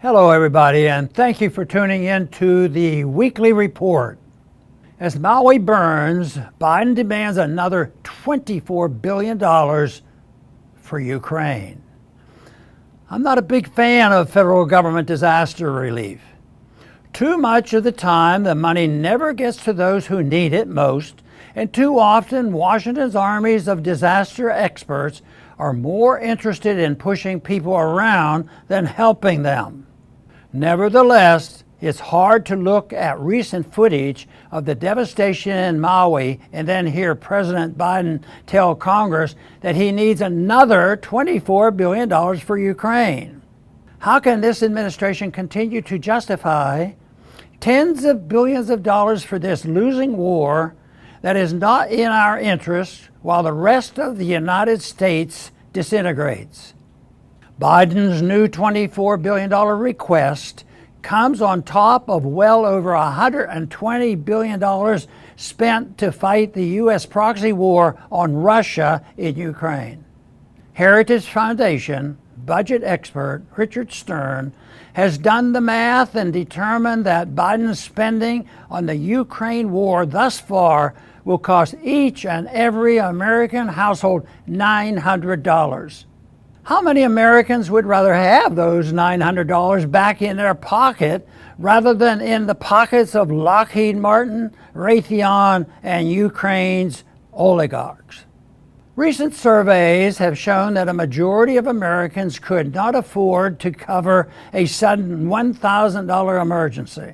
Hello everybody, and thank you for tuning in to the weekly report. As Maui burns, Biden demands another $24 billion for Ukraine. I'm not a big fan of federal government disaster relief. Too much of the time, the money never gets to those who need it most, and too often Washington's armies of disaster experts are more interested in pushing people around than helping them. Nevertheless, it's hard to look at recent footage of the devastation in Maui and then hear President Biden tell Congress that he needs another $24 billion for Ukraine. How can this administration continue to justify tens of billions of dollars for this losing war that is not in our interest while the rest of the United States disintegrates? Biden's new $24 billion request comes on top of well over $120 billion spent to fight the U.S. proxy war on Russia in Ukraine. Heritage Foundation budget expert Richard Stern has done the math and determined that Biden's spending on the Ukraine war thus far will cost each and every American household $900. How many Americans would rather have those $900 back in their pocket rather than in the pockets of Lockheed Martin, Raytheon, and Ukraine's oligarchs? Recent surveys have shown that a majority of Americans could not afford to cover a sudden $1,000 emergency.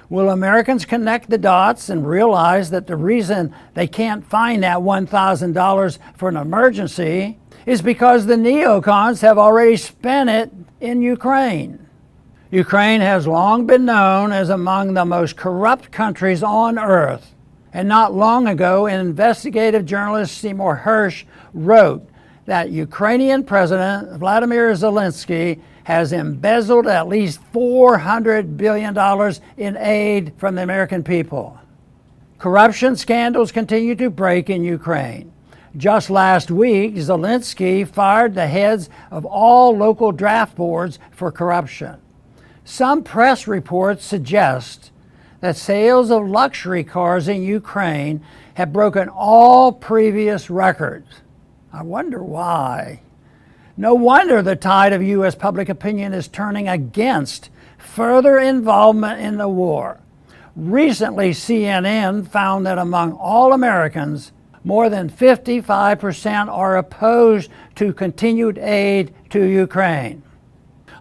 Will Americans connect the dots and realize that the reason they can't find that $1,000 for an emergency is because the neocons have already spent it in Ukraine? Ukraine has long been known as among the most corrupt countries on earth. And not long ago, investigative journalist Seymour Hersh wrote that Ukrainian President Vladimir Zelensky has embezzled at least $400 billion in aid from the American people. Corruption scandals continue to break in Ukraine. Just last week, Zelensky fired the heads of all local draft boards for corruption. Some press reports suggest that sales of luxury cars in Ukraine have broken all previous records. I wonder why. No wonder the tide of U.S. public opinion is turning against further involvement in the war. Recently, CNN found that among all Americans, more than 55% are opposed to continued aid to Ukraine.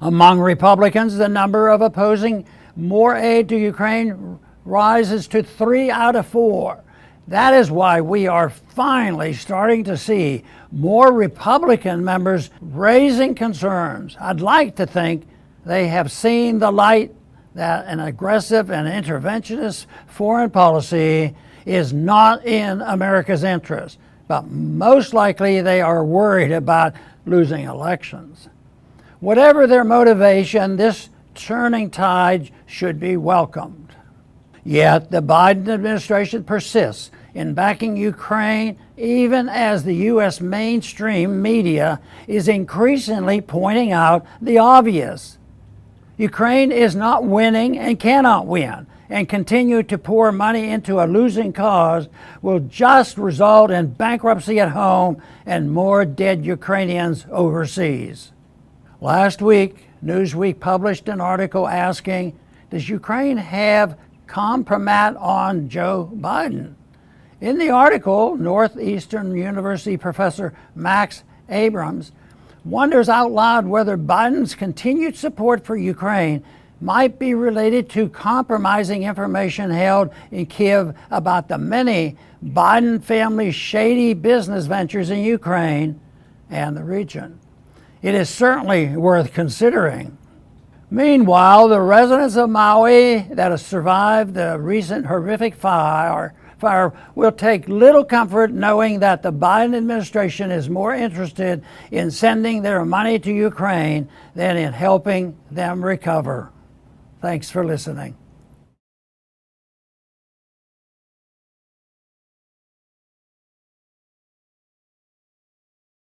Among Republicans, the number of opposing more aid to Ukraine rises to 3 out of 4. That is why we are finally starting to see more Republican members raising concerns. I'd like to think they have seen the light that an aggressive and interventionist foreign policy is not in America's interest, but most likely they are worried about losing elections. Whatever their motivation, this turning tide should be welcomed. Yet the Biden administration persists in backing Ukraine even as the U.S. mainstream media is increasingly pointing out the obvious. Ukraine is not winning and cannot win, and continue to pour money into a losing cause will just result in bankruptcy at home and more dead Ukrainians overseas. Last week, Newsweek published an article asking, does Ukraine have compromise on Joe Biden? In the article, Northeastern University professor Max Abrams wonders out loud whether Biden's continued support for Ukraine might be related to compromising information held in Kiev about the many Biden family shady business ventures in Ukraine and the region. It is certainly worth considering. Meanwhile, the residents of Maui that have survived the recent horrific fire will take little comfort knowing that the Biden administration is more interested in sending their money to Ukraine than in helping them recover. Thanks for listening.